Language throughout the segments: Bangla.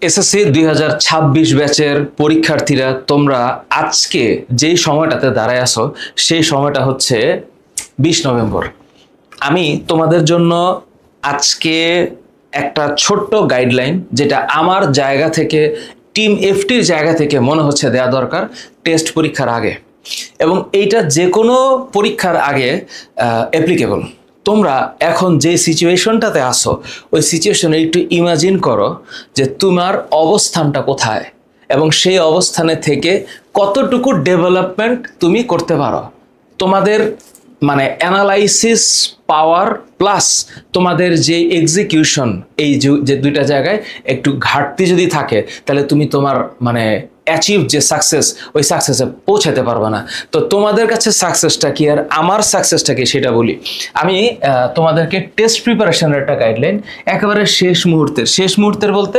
এসএসসি 2026 ব্যাচের পরীক্ষার্থীরা তোমরা আজকে যেই সময়টাতে দাঁড়ায় আছো সেই সময়টা হচ্ছে 20 নভেম্বর। আমি তোমাদের জন্য আজকে একটা ছোট্ট গাইডলাইন, যেটা আমার জায়গা থেকে, টিম এফটির জায়গা থেকে মনে হচ্ছে দেওয়া দরকার টেস্ট পরীক্ষার আগে, এবং এইটা যে কোনো পরীক্ষার আগে অ্যাপ্লিকেবল। তোমরা এখন যে সিচুয়েশনটাতে আসো ওই সিচুয়েশনে একটু ইমাজিন করো যে তোমার অবস্থানটা কোথায় এবং সেই অবস্থানে থেকে কতটুকু ডেভেলপমেন্ট তুমি করতে পারো। তোমাদের মানে অ্যানালাইসিস পাওয়ার প্লাস তোমাদের যে এক্সিকিউশন, এই যে দুইটা জায়গায় একটু ঘাটতি যদি থাকে তাহলে তুমি তোমার মানে অ্যাচিভ যে সাকসেস, ওই সাকসেসে পৌঁছাতে পারবে না। তো তোমাদের কাছে সাকসেসটা কি আর আমার সাকসেসটা কি সেটা বলি। আমি তোমাদেরকে টেস্ট প্রিপারেশনের একটা গাইডলাইন একেবারে শেষ মুহূর্তের বলতে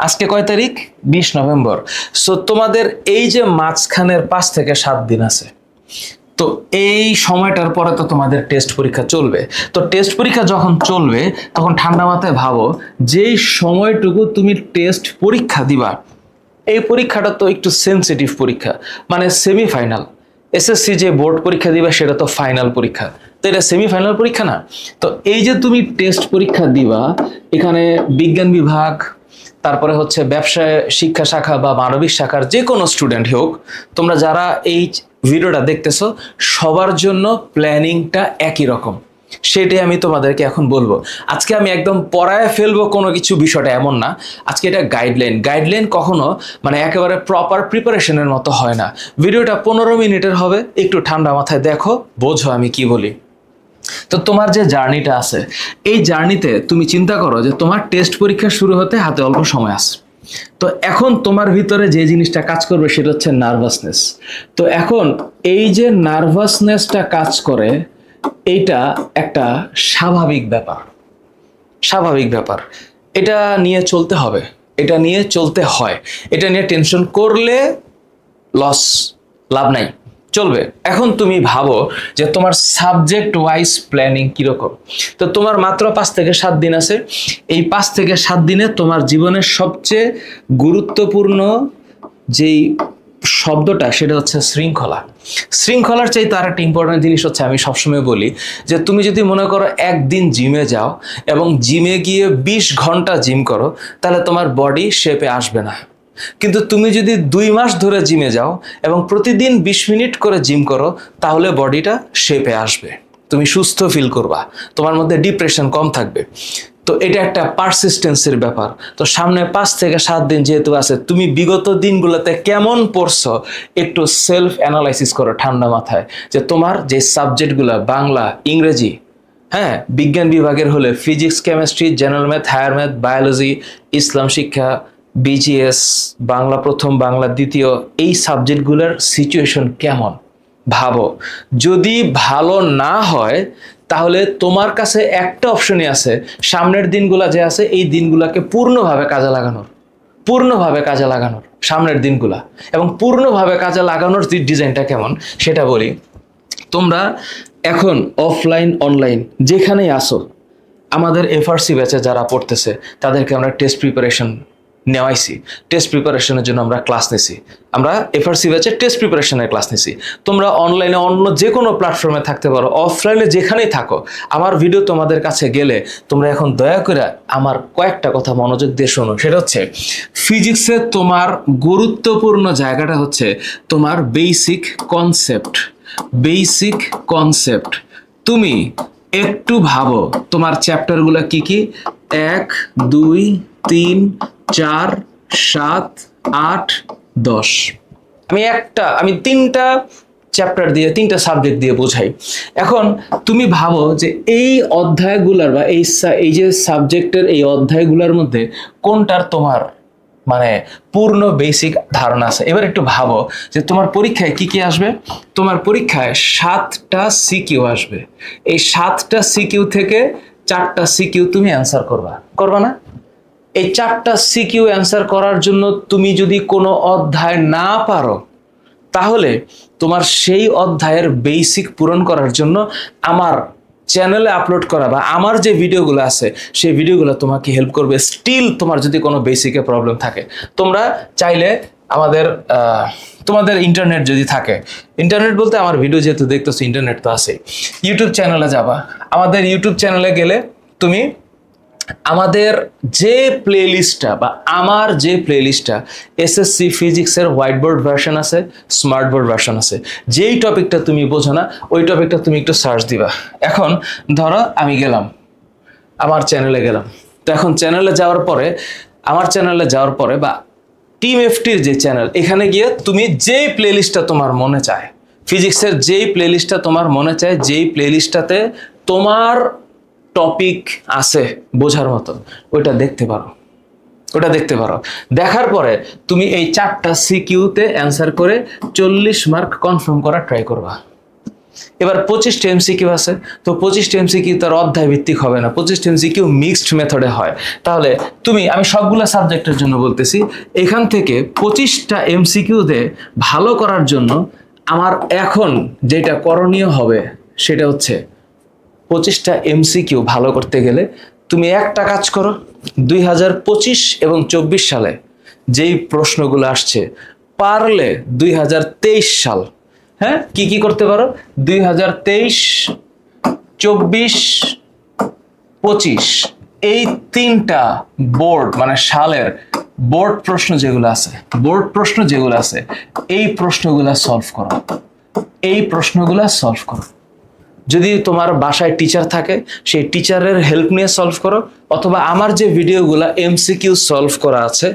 আজকে কয় তারিখ? 20 নভেম্বর। সো তোমাদের এই যে মাঝখানের 5 থেকে 7 দিন আছে, তো এই সময়টার পরে তো তোমাদের টেস্ট পরীক্ষা চলবে। তো টেস্ট পরীক্ষা যখন চলবে তখন ঠান্ডা মাথায় ভাবো যেই সময়টুকু তুমি টেস্ট পরীক্ষা দিবা, এই পরীক্ষাটা তো একটু সেন্সিটিভ পরীক্ষা, মানে সেমিফাইনাল। এসএসসি যে বোর্ড পরীক্ষা দিবা সেটা তো ফাইনাল পরীক্ষা, তো এটা সেমিফাইনাল পরীক্ষা না। তো এই যে তুমি টেস্ট পরীক্ষা দিবা, এখানে বিজ্ঞান বিভাগ, তারপরে হচ্ছে ব্যবসায় শিক্ষা শাখা বা মানবিক শাখার যে কোনো স্টুডেন্ট হোক, তোমরা যারা এই ভিডিওটা দেখতেছো সবার জন্য প্ল্যানিংটা একই রকম, সেটাই আমি তোমাদেরকে এখন বলবো। আজকে আমি একদম পড়ায় ফেলবো কোনো কিছু, বিষয়টা এমন না। আজকে এটা গাইডলাইন কখনো মানে একেবারে প্রপার প্রিপারেশনের মতো হয় না। ভিডিওটা 15 মিনিটের হবে, একটু ঠান্ডা মাথায় দেখো, বোঝো আমি কি বলি। তো তোমার যে জার্নিটা আছে, এই জার্নিতে তুমি চিন্তা করো যে তোমার টেস্ট পরীক্ষা শুরু হতে হাতে অল্প সময় আছে। তো এখন তোমার ভিতরে যে জিনিসটা কাজ করবে সেটা হচ্ছে নার্ভাসনেস। তো এখন এই যে নার্ভাসনেসটা কাজ করে, এইটা একটা স্বাভাবিক ব্যাপার। এটা নিয়ে চলতে হবে, এটা নিয়ে চলতে হয়। এটা নিয়ে টেনশন করলে লাভ নাই, চলবে। এখন তুমি ভাবো যে তোমার সাবজেক্ট ওয়াইজ প্ল্যানিং কিরকম। তো তোমার মাত্র 5 থেকে 7 দিন আছে। এই 5 থেকে 7 দিনে তোমার জীবনের সবচেয়ে গুরুত্বপূর্ণ যেই শব্দটা সেটা হচ্ছে শৃঙ্খলার চাইতে আর একটা ইম্পর্টেন্ট জিনিস হচ্ছে, আমি সবসময় বলি যে তুমি যদি মনে করো একদিন জিমে যাও এবং জিমে গিয়ে 20 ঘন্টা জিম করো, তাহলে তোমার বডি শেপে আসবে না। কিন্তু তুমি যদি 2 মাস ধরে জিমে যাও এবং প্রতিদিন 20 মিনিট করে জিম করো, তাহলে বডিটা শেপে আসবে, তুমি সুস্থ ফিল করবা, তোমার মধ্যে ডিপ্রেশন কম থাকবে। তো এটা একটা পারসিস্টেন্সের ব্যাপার। তো সামনে 5 থেকে 7 দিন যেহেতু আছে, তুমি বিগত দিনগুলোতে কেমন পড়ছো একটু সেলফ অ্যানালাইসিস করো ঠান্ডা মাথায়, যে তোমার যে সাবজেক্টগুলো বাংলা, ইংরেজি, হ্যাঁ, বিজ্ঞান বিভাগের হলে physics, chemistry, general math, higher math, biology, Islam শিক্ষা, বিজিএস, বাংলা প্রথম, বাংলা দ্বিতীয়, এই সাবজেক্টগুলোর সিচুয়েশন কেমন ভাবো। যদি ভালো না হয় তাহলে তোমার কাছে একটা অপশনই আছে, সামনের দিনগুলা যে আছে এই দিনগুলাকে পূর্ণভাবে কাজে লাগানোর সামনের দিনগুলা। এবং পূর্ণভাবে কাজে লাগানোর ডিজাইনটা কেমন সেটা বলি। তোমরা এখন অফলাইন অনলাইন যেখানেই আসো, আমাদের এফআরসি ব্যাচে যারা পড়তেছে তাদেরকে আমরা টেস্ট প্রিপারেশনের জন্য আমরা ক্লাস নিছি। আমরা এফআরসি ব্যাচে টেস্ট প্রিপারেশনের ক্লাস নিছি। তোমরা অনলাইনে অন্য যে কোনো প্ল্যাটফর্মে থাকতে পারো, অফলাইনে যেখানেই থাকো, আমার ভিডিও তোমাদের কাছে গেলে তোমরা এখন দয়া করে আমার কয়েকটা কথা মনোযোগ দিয়ে শোনো। সেটা হচ্ছে, ফিজিক্সের তোমার গুরুত্বপূর্ণ জায়গাটা হচ্ছে তোমার বেসিক কনসেপ্ট। তুমি একটু ভাবো তোমার চ্যাপ্টারগুলো কি কি? 1, 2, 3, 4, 7, 8, 10। আমি 3টা চ্যাপ্টার দিয়ে, 3টা সাবজেক্ট দিয়ে বোঝাই। এখন তুমি ভাবো যে এই অধ্যায়গুলোর বা এই যে সাবজেক্টের এই অধ্যায়গুলোর মধ্যে কোনটার তোমার মানে পূর্ণ বেসিক ধারণা আছে। এবার একটু ভাবো যে তোমার পরীক্ষায় কি কি আসবে। তোমার পরীক্ষায় 7টা সিকিউ আসবে। এই 7টা সিকিউ থেকে 4টা সিকিউ তুমি অ্যান্সার করবা না? এই 4টা সিকিউ অ্যান্সার করার জন্য তুমি যদি কোনো অধ্যায় না পারো, তাহলে তোমার সেই অধ্যায়ের বেসিক পূরণ করার জন্য আমার চ্যানেলে আপলোড করা বা আমার যে ভিডিওগুলো আছে সেই ভিডিওগুলো তোমাকে হেল্প করবে। স্টিল তোমার যদি কোনো বেসিকে প্রবলেম থাকে, তোমরা চাইলে আমাদের তোমাদের ইন্টারনেট যদি থাকে, ইন্টারনেট বলতে আমার ভিডিও যেহেতু দেখতেছো ইন্টারনেট তো আছে, ইউটিউব চ্যানেলে যাবা। আমাদের ইউটিউব চ্যানেলে গেলে তুমি আমাদের যে প্লেলিস্টটা বা আমার যে প্লেলিস্টটা এসএসসি ফিজিক্সের হোয়াইট বোর্ড ভার্সন আছে, স্মার্ট বোর্ড ভার্সন আছে, যেই টপিকটা তুমি বোঝো না ওই টপিকটা তুমি একটু সার্চ দিবা। এখন ধরো আমি গেলাম আমার চ্যানেলে গেলাম, তো এখন চ্যানেলে যাওয়ার পরে আমার চ্যানেলে যাওয়ার পরে বা টিম এফটির যে চ্যানেল, এখানে গিয়ে তুমি যেই প্লেলিস্টটা তোমার মনে চায়, ফিজিক্সের যেই প্লেলিস্টটা তোমার মনে চায়, যেই প্লেলিস্টটাতে তোমার টপিক আছে বোঝার মতো, ওইটা দেখতে পারো। ওটা দেখতে পারো, দেখার পরে তুমি এই 4টা সিকিউতে অ্যান্সার করে 40 মার্ক কনফার্ম করা ট্রাই করবা। এবার 25টা এমসিকিউ আছে, তো 25টা এমসিকিউ তার অধ্যায় ভিত্তিক হবে না, 25টা এমসিকিউ মিক্সড মেথডে হয়। তাহলে আমি সবগুলা সাবজেক্টের জন্য বলতেছি, এখান থেকে 25টা এমসিকিউতে ভালো করার জন্য আমার এখন যেটা করণীয় হবে সেটা হচ্ছে 25টা এমসিকিউ ভালো করতে গেলে তুমি একটা কাজ করো, 2025 এবং 24 সালে যেই প্রশ্নগুলো আসছে পারলে 2023 সাল, হ্যাঁ কি কি করতে পারো, 2023, 24, 25 এই 3টা বোর্ড মানে সালের বোর্ড প্রশ্ন যেগুলো আছে, এই প্রশ্নগুলো সলভ করো, এই প্রশ্নগুলো সলভ করো। যদি তোমার বাসায় টিচার থাকে সেই টিচারের হেল্প নিয়ে সলভ করো, অথবা আমার যে ভিডিওগুলো এমসিকিউ সলভ করা আছে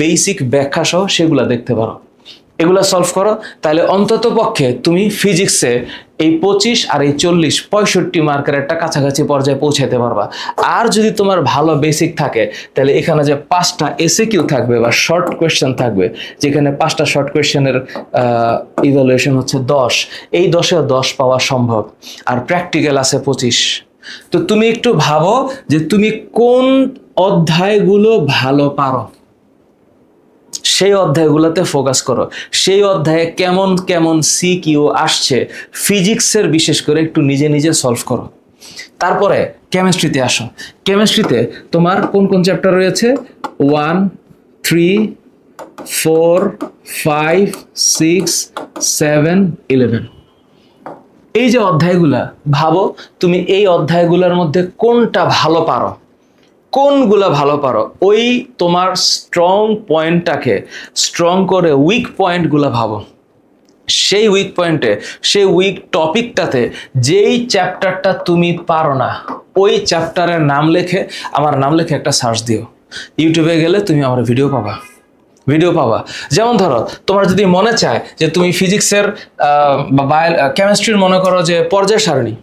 বেসিক ব্যাখ্যা সহ সেগুলো দেখতে পারো, এগুলা সলভ করো। তাহলে অন্তত পক্ষে তুমি ফিজিক্সে এই 25 আর এই 40 65 মার্কের একটা কাছাকাছি পর্যায়ে পৌঁছাতে পারবা। আর যদি তোমার ভালো বেসিক থাকে তাহলে এখানে যে 5টা এসএকিউ থাকবে বা শর্ট কোয়েশ্চেন থাকবে, যেখানে 5টা শর্ট কোয়েশ্চেনের ইভ্যালুয়েশন হচ্ছে 10, এই 10-এ 10 পাওয়া সম্ভব। আর প্র্যাকটিক্যাল আছে 25। তো তুমি একটু ভাবো যে তুমি কোন অধ্যায়গুলো ভালো পারো, সেই অধ্যায়গুলোতে ফোকাস করো। সেই অধ্যায়ে কেমন কেমন সিকিউ আসছে ফিজিক্সের বিশেষ করে একটু নিজে নিজে সলভ করো। তারপরে কেমিস্ট্রিতে আসো। কেমিস্ট্রিতে তোমার কোন কোন চ্যাপ্টার রয়েছে? 1, 3, 4, 5, 6, 7, 11। এই যে অধ্যায়গুলা, ভাবো তুমি এই অধ্যায়গুলোর মধ্যে কোনটা ভালো পারো, কোনগুলা ভালো পারো, ওই তোমার স্ট্রং পয়েন্টটাকে স্ট্রং করে উইক পয়েন্টগুলো ভাবো। সেই উইক পয়েন্টে, সেই উইক টপিকটাতে যেই চ্যাপ্টারটা তুমি পারো না, ওই চ্যাপ্টারের নাম লেখে, আমার নাম লেখে একটা সার্চ দিও। ইউটিউবে গেলে তুমি আমার ভিডিও পাবা। যেমন ধরো তোমার যদি মনে চায় যে তুমি ফিজিক্সের বা কেমিস্ট্রির মনে করো যে পর্যায় সারণী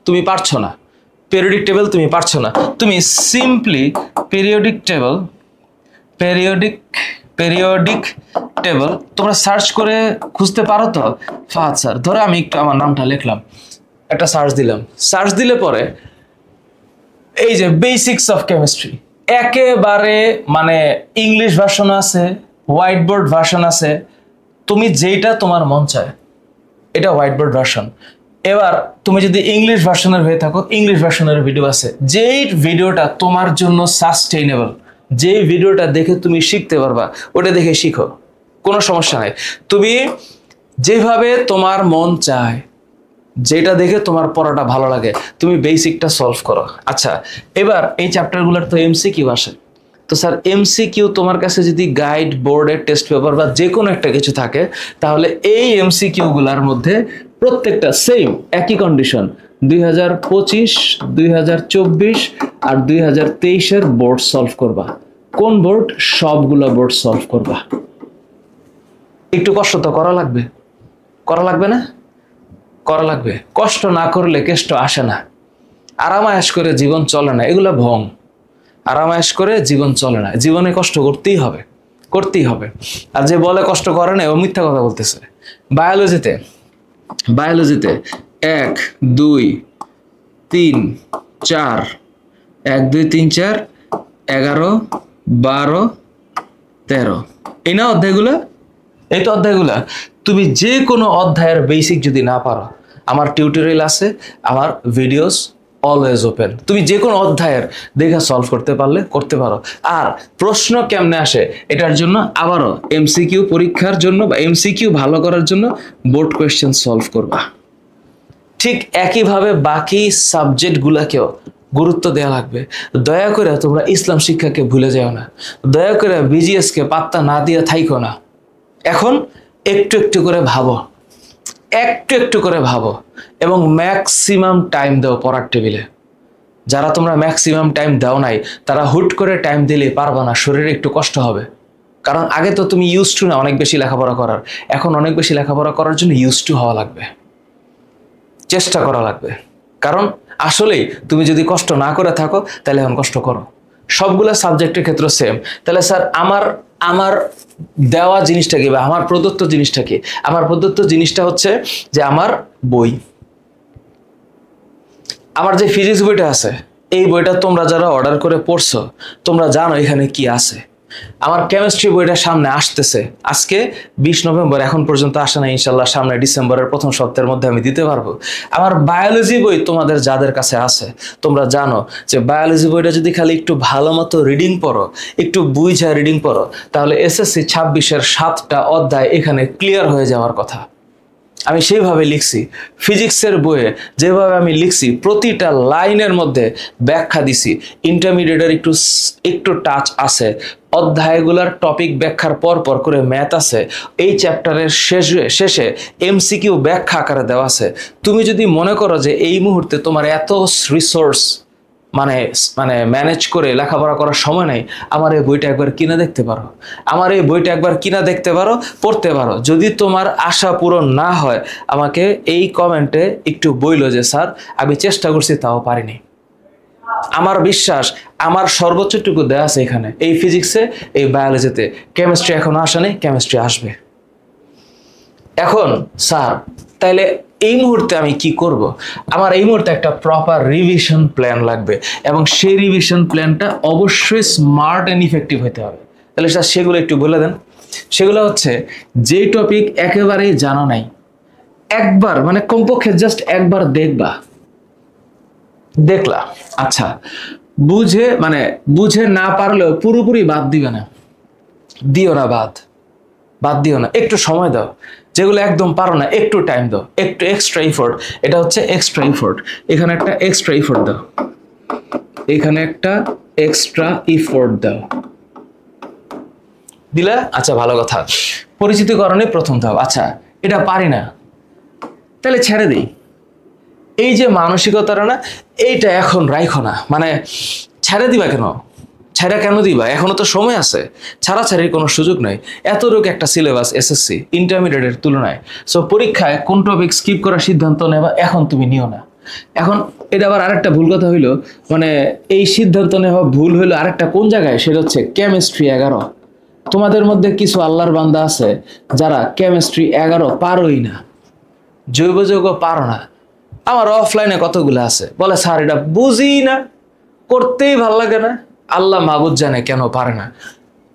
তুমি পারছো না, পেরিয়ডিক টেবিল তুমি পারছো না, তুমি সিম্পলি পেরিয়ডিক টেবিল তোমরা সার্চ করে খুঁজতে পারো তো। ফাহাদ স্যার, ধরো আমি একটু আমার নামটা লিখলাম, একটা সার্চ দিলাম, সার্চ দিলে পরে এই যে বেসিক্স অফ কেমিস্ট্রি একেবারে মানে ইংলিশ ভার্সন আছে, হোয়াইট বোর্ড ভার্সন আছে, তুমি যেইটা তোমার মন চায়, এটা হোয়াইট বোর্ড ভার্সন। এবার তুমি যদি ইংলিশ ভার্সনের হয়ে থাকো, ইংলিশ ভার্সনের ভিডিও আছে, যেই ভিডিওটা তোমার জন্য সাস্টেইনেবল, যেই ভিডিওটা দেখে তুমি শিখতে পারবা, ওটা দেখে শিখো, কোনো সমস্যা নাই। তুমি যেভাবে তোমার মন চায়, যেটা দেখে তোমার পড়াটা ভালো লাগে, তুমি বেসিকটা সলভ করো। আচ্ছা, এবার এই চ্যাপ্টারগুলোর তো এমসিকিউ আসে, তো স্যার এমসিকিউ তোমার কাছে যদি গাইড, বোর্ডের টেস্ট পেপার বা যে কোনো একটা কিছু থাকে, তাহলে এই এমসিকিউগুলোর মধ্যে প্রত্যেকটা সেম একই কন্ডিশন, 2025, 2024 আর 2023-এর বোর্ড সলভ করবা। কোন বোর্ড? সবগুলো বোর্ড সলভ করবা। একটু কষ্ট তো করা লাগবে না? করা লাগবে। কষ্ট না করলে কেষ্ট আসে না। আরামায়াস করে জীবন চলে না, এগুলো ভং। আরামায়াস করে জীবন চলে না, জীবনে কষ্ট করতেই হবে। আর যে বলে কষ্ট করে না, ও মিথ্যা কথা বলতেছে। বায়োলজিতে 1, 2, 3, 4, 1, 2, 3, 4, 11, 12, 13, এই না অধ্যায়গুলো? এই তো অধ্যায়গুলা। তুমি যে কোনো অধ্যায়ের বেসিক যদি না পারো, আমার টিউটোরিয়াল আছে, আমার ভিডিওস অলওয়েজ ওপেন। তুমি যে কোনো অধ্যায়ের দেখা সলভ করতে পারলে করতে পারো। আর প্রশ্ন কেমনে আসে এটার জন্য আবারও এমসিকিউ পরীক্ষার জন্য বা এমসিকিউ ভালো করার জন্য বোর্ড কোয়েশ্চেন সলভ করবা। ঠিক একইভাবে বাকি সাবজেক্টগুলোকেও গুরুত্ব দেওয়া লাগবে। দয়া করে তোমরা ইসলাম শিক্ষাকে ভুলে যাও না, দয়া করে বিজিএসকে পাত্তা না দিয়ে থাইকো না। এখন একটু একটু করে ভাবো, একটু একটু করে ভাবো এবং ম্যাক্সিমাম টাইম দাও পড়ার টেবিলে। যারা তোমরা ম্যাক্সিমাম টাইম দাও নাই তারা হুট করে টাইম দিলে পারবা না, শরীরে একটু কষ্ট হবে। কারণ আগে তো তুমি ইউজ টু না অনেক বেশি লেখাপড়া করার, এখন অনেক বেশি লেখাপড়া করার জন্য ইউজ টু হওয়া লাগবে, চেষ্টা করা লাগবে। কারণ আসলেই তুমি যদি কষ্ট না করে থাকো তাহলে এখন কষ্ট করো। সবগুলো সাবজেক্টের ক্ষেত্রে সেম। তাহলে স্যার আমার দেওয়া জিনিসটা কি বা আমার প্রদত্ত জিনিসটা কি? আমার প্রদত্ত জিনিসটা হচ্ছে যে আমার বই, আমার যে ফিজিক্স বইটা আছে এই বইটা তোমরা যারা অর্ডার করে পড়ছো তোমরা জানো এখানে কি আছে। আমার কেমিস্ট্রি বইটা সামনে আসতেছে, আজকে 20 নভেম্বর, এখন পর্যন্ত আসে না, ইনশাল্লাহ সামনে ডিসেম্বরের প্রথম সপ্তাহের মধ্যে আমি দিতে পারবো। আমার বায়োলজি বই তোমাদের যাদের কাছে আছে তোমরা জানো যে বায়োলজি বইটা যদি খালি একটু ভালো মতো রিডিং পড়ো, একটু বুঝা রিডিং পড়ো, তাহলে এসএসসি 26-এর 7টা অধ্যায় এখানে ক্লিয়ার হয়ে যাওয়ার কথা। আমি সেইভাবে লিখছি, ফিজিক্সের বইয়ে যেভাবে আমি লিখছি প্রতিটা লাইনের মধ্যে ব্যাখ্যা দিছি। ইন্টারমিডিয়েটের একটু টাচ আছে, অধ্যায়গুলোর টপিক ব্যাখ্যার পর পর করে ম্যাথ আছে, এই চ্যাপ্টারের শেষে এমসিকিউ ব্যাখ্যা আকারে দেওয়া আছে। তুমি যদি মনে করো যে এই মুহূর্তে তোমার এত রিসোর্স মানে ম্যানেজ করে লেখাপড়া করার সময় নাই, আমার এই বইটা একবার কিনে দেখতে পারো, আমার এই বইটা একবার কিনা দেখতে পারো, পড়তে পারো। যদি তোমার আশা পূরণ না হয় আমাকে এই কমেন্টে একটু বইলো যে স্যার আমি চেষ্টা করছি তাও পারিনি। আমার বিশ্বাস আমার সর্বোচ্চটুকু দেওয়া আছে এখানে, এই ফিজিক্সে, এই বায়োলজিতে। কেমিস্ট্রি এখনো আসে নাই, কেমিস্ট্রি আসবে। এখন স্যার তাইলে এই মুহূর্তে আমি কি করব? আমার এই মুহূর্তে একটা প্রপার রিভিশন প্ল্যান লাগবে এবং সেই রিভিশন প্ল্যানটা অবশ্যই স্মার্ট অ্যান্ড ইফেক্টিভ হতে হবে। তাহলে স্যার সেগুলো একটু বলে দেন। সেগুলো হচ্ছে যে টপিক একেবারেই জানা নাই, একবার মানে কমপক্ষে জাস্ট একবার দেখলা, আচ্ছা বুঝে না পারলেও পুরোপুরি বাদ দিও না, বাদ দিও না, একটু সময় দাও। যেগুলো একদম পারো না একটু টাইম দাও, একটু এক্সট্রা ইফোর্ট। এটা হচ্ছে এক্সট্রা ইফোর্ট, এখানে একটা এক্সট্রা ইফোর্ট দাও, এখানে একটা এক্সট্রা ইফোর্ট দাও, দিলা? আচ্ছা ভালো কথা। পরিচিতিকরণে প্রথম ধাপ, আচ্ছা এটা পারি না তাহলে ছেড়ে দিই। এই যে মানসিকতাটা না, এইটা এখন রাখো না। মানে ছেড়ে দিবা কেন? ছাড়া কেন দিবা? এখনো তো সময় আছে, ছাড়াছাড়ির কোনো সুযোগ নাই। এতটুকু একটা সিলেবাস এসএসসি ইন্টারমিডিয়েটের তুলনায়। সো পরীক্ষায় কোন টপিক স্কিপ করার সিদ্ধান্ত নেবা এখন তুমি নিও না। এখন এটা আবার আরেকটা ভুল কথা হইলো, মানে এই সিদ্ধান্ত নেওয়া ভুল হইলো আরেকটা কোন জায়গায়, সেটা হচ্ছে কেমিস্ট্রি 11। তোমাদের মধ্যে কিছু আল্লাহর বান্দা আছে যারা কেমিস্ট্রি 11 পারোই না, জৈব যৌগ পারো না। আমার অফলাইনে কতগুলো আছে বলে স্যার এটা বুঝি না, করতেই ভাল লাগে না। আল্লাহ মাহবুদ জানে কেন পারে না।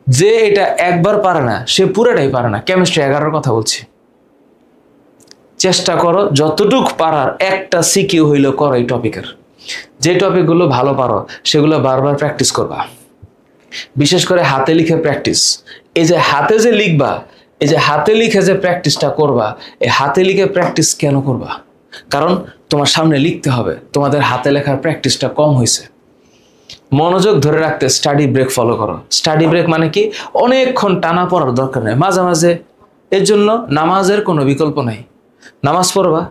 যে এটা একবার পারে না সে পুরোটাই পারে না। কেমিস্ট্রি 11 কথা বলছি। চেষ্টা করো যতটুক পারার একটা সিকিউ হইলো করো এই টপিকের। যে টপিকগুলো ভালো পারো সেগুলো বারবার প্র্যাকটিস করবা, বিশেষ করে হাতে লিখে প্র্যাকটিস। এই যে হাতে যে লিখবা, এই যে হাতে লিখে যে প্র্যাকটিসটা করবা, এই হাতে লিখে প্র্যাকটিস কেন করবা? কারণ তোমার সামনে লিখতে হবে, তোমাদের হাতে লেখার প্র্যাকটিসটা কম হয়েছে। মনোযোগ ধরে রাখতে স্টাডি ব্রেক ফলো করো। স্টাডি ব্রেক মানে কি? অনেকক্ষণ টানা পড়ার দরকার নেই, মাঝে মাঝে। এর জন্য নামাজের কোনো বিকল্প নেই। নামাজ পড়বা,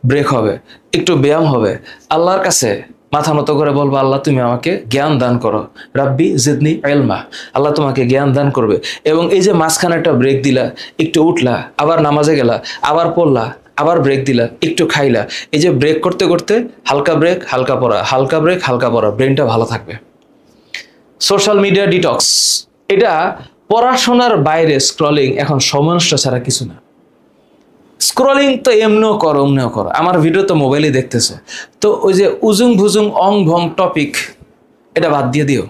ব্রেক হবে, একটু ব্যায়াম হবে, আল্লাহর কাছে মাথা নত করে বলবো আল্লাহ তুমি আমাকে জ্ঞান দান করো, রাব্বি জিদনি ইলমা, আল্লাহ তোমাকে জ্ঞান দান করবে। এবং এই যে মাঝখানে একটা ব্রেক দিলা, একটু উঠলা, আবার নামাজে গেলা, আবার পড়লা, আবার ব্রেক দিলা, একটু খাইলা, এই যে ব্রেক করতে করতে হালকা ব্রেক হালকা পড়া, হালকা ব্রেক হালকা পড়া, ব্রেনটা ভালো থাকবে। সোশ্যাল মিডিয়া ডিটক্স, এটা পড়াশোনার বাইরে স্ক্রলিং এখন সময় নষ্ট ছাড়া কিছু না। স্ক্রলিং তো এমনিও করো অমনিও করো, আমার ভিডিও তো মোবাইলে দেখতেছো, তো ওই যে উজুং ভুজুং অং ভং টপিক এটা বাদ দিয়ে দিও।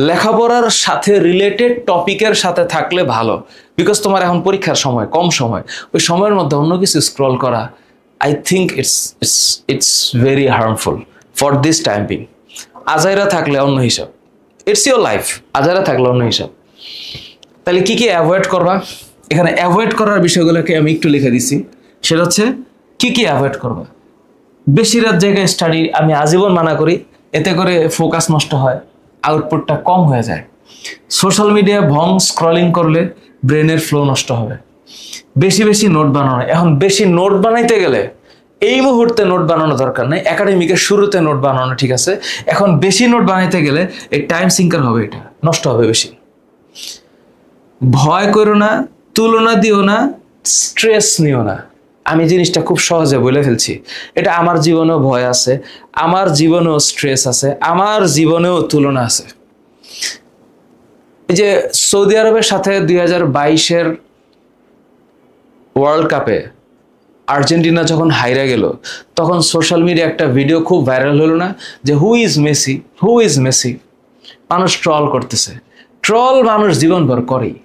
লেখাপড়ার সাথে রিলেটেড টপিকের সাথে থাকলে ভালো, বিকজ তোমার এখন পরীক্ষার সময়, কম সময়, ওই সময়ের মধ্যে অন্য কিছু স্ক্রল করা I think it's very harmful for this time being. আজাইরা থাকলে অন্য হিসাব, ইটস ইউর লাইফ। আজাইরা থাকলে অন্য হিসাব। তাহলে কি কি অ্যাভয়েড করবা? এখানে অ্যাভয়েড করার বিষয়গুলোকে আমি একটু লিখে দিছি। সেটা হচ্ছে কি কি অ্যাভয়েড করবা। বেশি রাত জায়গায় স্টাডি আমি আজীবন মানা করি, এতে করে ফোকাস নষ্ট হয়, আউটপুটটা কম হয়ে যায়। সোশ্যাল মিডিয়া ভং স্ক্রলিং করলে ব্রেনের ফ্লো নষ্ট হবে। বেশি বেশি নোট বানানো, এখন বেশি নোট বানাইতে গেলে এই মুহূর্তে নোট বানানো দরকার নেই, একাডেমিকের শুরুতে নোট বানানো ঠিক আছে। এখন বেশি নোট বানাইতে গেলে এই টাইম সিঙ্কার হবে, এটা নষ্ট হবে বেশি। ভয় করো না, তুলনা দিও না, স্ট্রেস নিও না। আমি জিনিসটা খুব সহজে বলে ফেলছি। এটা আমার জীবনেও ভয় আছে, আমার জীবনেও স্ট্রেস আছে, আমার জীবনেও তুলনা আছে। এই যে সৌদি আরবের সাথে 2022-এর ওয়ার্ল্ড কাপে আর্জেন্টিনা যখন হাইরা গেল, তখন সোশ্যাল মিডিয়া একটা ভিডিও খুব ভাইরাল হলো না, যে who is Messi, who is Messi. মানুষ ট্রল করতেছে। ট্রল মানুষ জীবনভর করেই।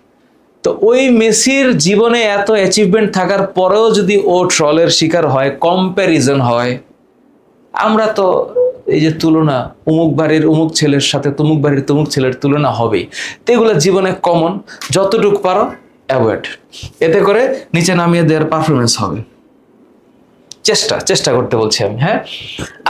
তো ওই মেসির জীবনে এত অ্যাচিভমেন্ট থাকার পরেও যদি ও ট্রলের শিকার হয়, কম্প্যারিজন হয়, আমরা তো এই যে তুলনা, অমুক বাড়ির অমুক ছেলের সাথে তমুক বাড়ির তমুক ছেলের তুলনা হবেই। তো এগুলো জীবনে কমন, যতটুকু পারো অ্যাভয়েড। এতে করে নিচে নামিয়ে দেওয়ার পারফরমেন্স হবে। চেষ্টা করতে বলছি আমি, হ্যাঁ।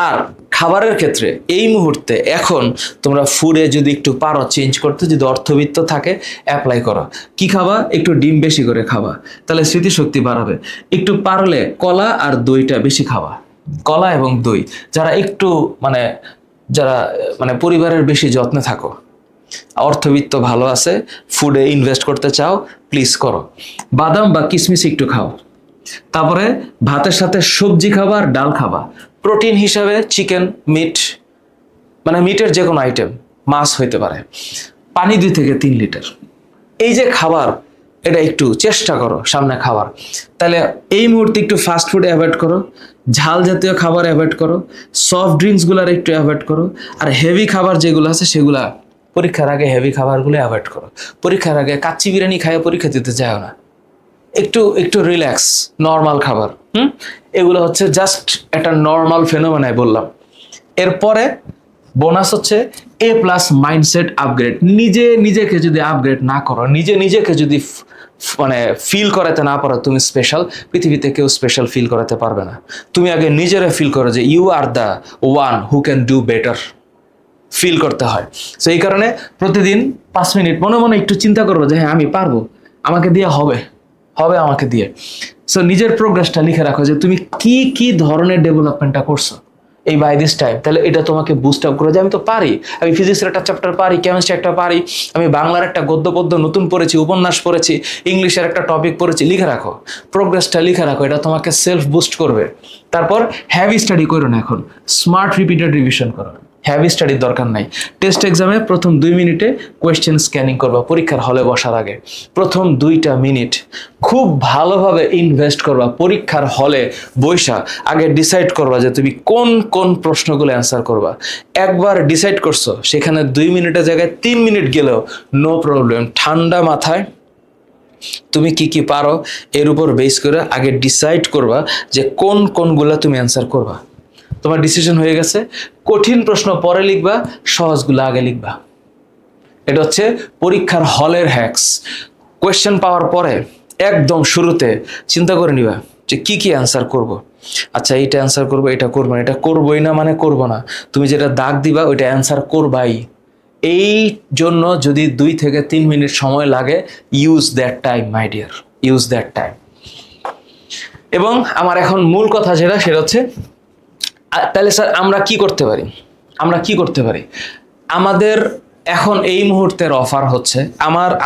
আর খাবারের ক্ষেত্রে এই মুহূর্তে এখন তোমরা ফুডে যদি একটু পারো চেঞ্জ করতে, যদি অর্থবিত্ত থাকে অ্যাপ্লাই করো। কি খাবা? একটু ডিম বেশি করে খাবা, তাহলে স্মৃতিশক্তি বাড়াবে। একটু পারলে কলা আর দইটা বেশি খাবা, কলা এবং দই। যারা একটু যারা পরিবারের বেশি যত্নে থাকো, অর্থবিত্ত ভালো আছে, ফুডে ইনভেস্ট করতে চাও, প্লিজ করো। বাদাম বা কিশমিশ একটু খাও। তারপরে ভাতের সাথে সবজি খাবা আর ডাল খাবা। প্রোটিন হিসাবে চিকেন, মিট, মিটের যে কোনো আইটেম, মাছ হইতে পারে। পানি 2 থেকে 3 লিটার। এই যে খাবার, এটা একটু চেষ্টা করো সামনে খাবার। তাহলে এই মুহূর্তে একটু ফাস্ট ফুড অ্যাভয়েড করো, ঝাল জাতীয় খাবার অ্যাভয়েড করো, সফট ড্রিঙ্কসগুলার একটু অ্যাভয়েড করো। আর হেভি খাবার যেগুলো আছে সেগুলা পরীক্ষার আগে হেভি খাবারগুলো অ্যাভয়েড করো। পরীক্ষার আগে কাচ্চি বিরিয়ানি খাইয়ে পরীক্ষা দিতে যাও না। একটু রিল্যাক্স, নর্মাল খাবার। এগুলো হচ্ছে জাস্ট একটা নর্মাল ফেনোমেনাই বললাম। এরপরে বোনাস হচ্ছে A+ মাইন্ডসেট আপগ্রেড। নিজেকে যদি আপগ্রেড না করো, নিজেকে যদি ফিল করাতে না পারো তুমি স্পেশাল, পৃথিবীতে কেউ স্পেশাল ফিল করাতে পারবে না। তুমি আগে নিজেরা ফিল করো যে you are the one who can do better. Feel করতে হয়। সো এই কারণে প্রতিদিন 5 মিনিট মনে মনে একটু চিন্তা করবো যে হ্যাঁ আমি পারবো, আমাকে দিয়ে হবে আমাকে দিয়ে। সো নিজের প্রোগ্রেসটা লিখে রাখো যে তুমি কি ধরনের ডেভেলপমেন্টটা করছো এই বাই দিস টাইম। তাহলে এটা তোমাকে বুস্ট আপ করে যে আমি তো পারি, আমি ফিজিক্সের একটা চ্যাপ্টার পারি, কেমিস্ট্রি একটা পারি, আমি বাংলার একটা গদ্য নতুন পড়েছি, উপন্যাস পড়েছি, ইংলিশের একটা টপিক পড়েছি। লিখে রাখো, প্রোগ্রেসটা লিখে রাখো, এটা তোমাকে সেলফ বুস্ট করবে। তারপর হ্যাভি স্টাডি করো না, এখন স্মার্ট রিপিটেড রিভিশন করো। হ্যাভি স্টাডির দরকার নাই। টেস্ট এক্সামে প্রথম 2 মিনিটে কোয়েশ্চেন স্ক্যানিং করবা। পরীক্ষার হলে বসার আগে প্রথম 2টা মিনিট খুব ভালোভাবে ইনভেস্ট করবা। পরীক্ষার হলে বৈশা আগে ডিসাইড করবা যে তুমি কোন প্রশ্নগুলো অ্যান্সার করবা। একবার ডিসাইড করছো, সেখানে 2 মিনিটের জায়গায় 3 মিনিট গেলেও নো প্রবলেম। ঠান্ডা মাথায় তুমি কি পারো এর উপর বেস করে আগে ডিসাইড করবা যে কোনগুলা তুমি অ্যান্সার করবা। তোমার ডিসিশন হয়ে গেছে, কঠিন প্রশ্ন পরে লিখবা, সহজগুলো আগে লিখবা। এটা হচ্ছে পরীক্ষার হলের হ্যাকস। কোয়েশ্চেন পাওয়ার পরে একদম শুরুতে চিন্তা করে নিবা যে কি অ্যান্সার করব। আচ্ছা এইটা অ্যান্সার করবো, এটা করবো না, এটা করবোই না মানে করবো না। তুমি যেটা দাগ দিবা ওইটা অ্যান্সার করবাই। এই জন্য যদি 2 থেকে 3 মিনিট সময় লাগে, use that time my dear, use that time. এবং আমার এখন মূল কথা সেটা হচ্ছে, তাহলে স্যার আমরা কি করতে পারি? আমাদের এখন এই মুহূর্তের অফার হচ্ছে,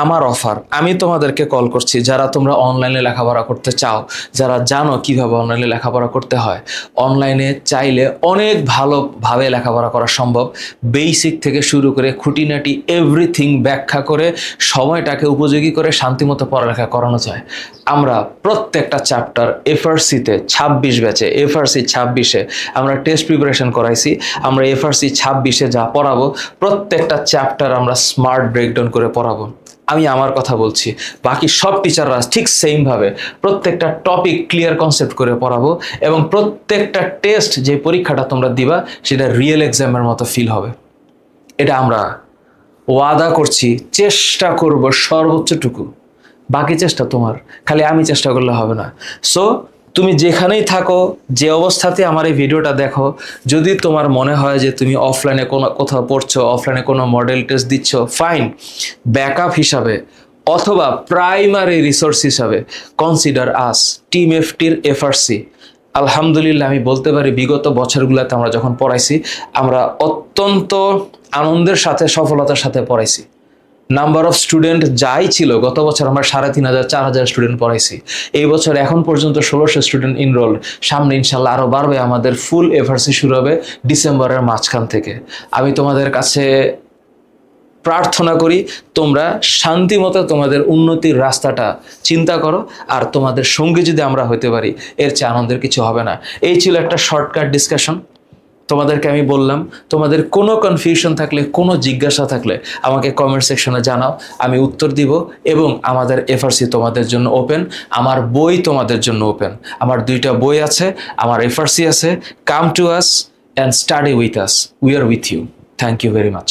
আমার অফার, আমি তোমাদেরকে কল করছি যারা তোমরা অনলাইনে লেখাপড়া করতে চাও, যারা জানো কিভাবে অনলাইনে লেখাপড়া করতে হয়। অনলাইনে চাইলে অনেক ভালোভাবে লেখাপড়া করা সম্ভব। বেসিক থেকে শুরু করে খুঁটিনাটি এভরিথিং ব্যাখ্যা করে সময়টাকে উপযোগী করে শান্তিমতো পড়ালেখা করানো যায়। আমরা প্রত্যেকটা চ্যাপ্টার FRC-তে 26 ব্যাচে, FRC 26-এ আমরা টেস্ট প্রিপারেশন করাইছি। আমরা FRC 26-এ যা পড়াবো প্রত্যেকটা চ্যাপ্টার আমরা স্মার্ট ব্রেকডাউন করে পড়াবো। আমি আমার কথা বলছি, বাকি সব টিচাররা ঠিক সেমভাবে প্রত্যেকটা টপিক ক্লিয়ার কনসেপ্ট করে পড়াবো এবং প্রত্যেকটা টেস্ট যে পরীক্ষাটা তোমরা দিবা সেটা রিয়েল এক্সামের মতো ফিল হবে। এটা আমরা ওয়াদা করছি, চেষ্টা করব সর্বোচ্চটুকু। বাকি চেষ্টা তোমার, খালি আমি চেষ্টা করলে হবে না। সো তুমি যেখানেই থাকো, যে অবস্থাতে আমার এই ভিডিওটা দেখো, যদি তোমার মনে হয় যে তুমি অফলাইনে কোনো কোথাও পড়ছো, অফলাইনে কোনো মডেল টেস্ট দিচ্ছ, ফাইন, ব্যাকআপ হিসাবে অথবা প্রাইমারি রিসোর্স হিসাবে কনসিডার আস, টিম এফটির এফআরসি। আলহামদুলিল্লাহ আমি বলতে পারি বিগত বছরগুলোতে আমরা যখন পড়াইছি, আমরা অত্যন্ত আনন্দের সাথে সফলতার সাথে পড়াইছি। নাম্বার অফ স্টুডেন্ট যাই ছিল, গত বছর আমরা 3500 4000 স্টুডেন্ট পড়াইছি। এই বছর এখন পর্যন্ত 1600 স্টুডেন্ট ইনরোল। সামনে ইনশাল্লাহ আরও বাড়বে। আমাদের ফুল এফআরসি শুরু হবে ডিসেম্বরের মাঝখান থেকে। আমি তোমাদের কাছে প্রার্থনা করি তোমরা শান্তিমতো তোমাদের উন্নতির রাস্তাটা চিন্তা করো, আর তোমাদের সঙ্গী যদি আমরা হতে পারি এর চেয়ে আনন্দের কিছু হবে না। এই ছিল একটা শর্টকাট ডিসকাশন। তোমাদেরকে আমি বললাম, তোমাদের কোনো কনফিউশন থাকলে, কোনো জিজ্ঞাসা থাকলে আমাকে কমেন্ট সেকশনে জানাও, আমি উত্তর দিব। এবং আমাদের এফআরসি তোমাদের জন্য ওপেন, আমার বই তোমাদের জন্য ওপেন। আমার 2টা বই আছে, আমার এফআরসি আছে। Come to us and study with us, we are with you. Thank you very much.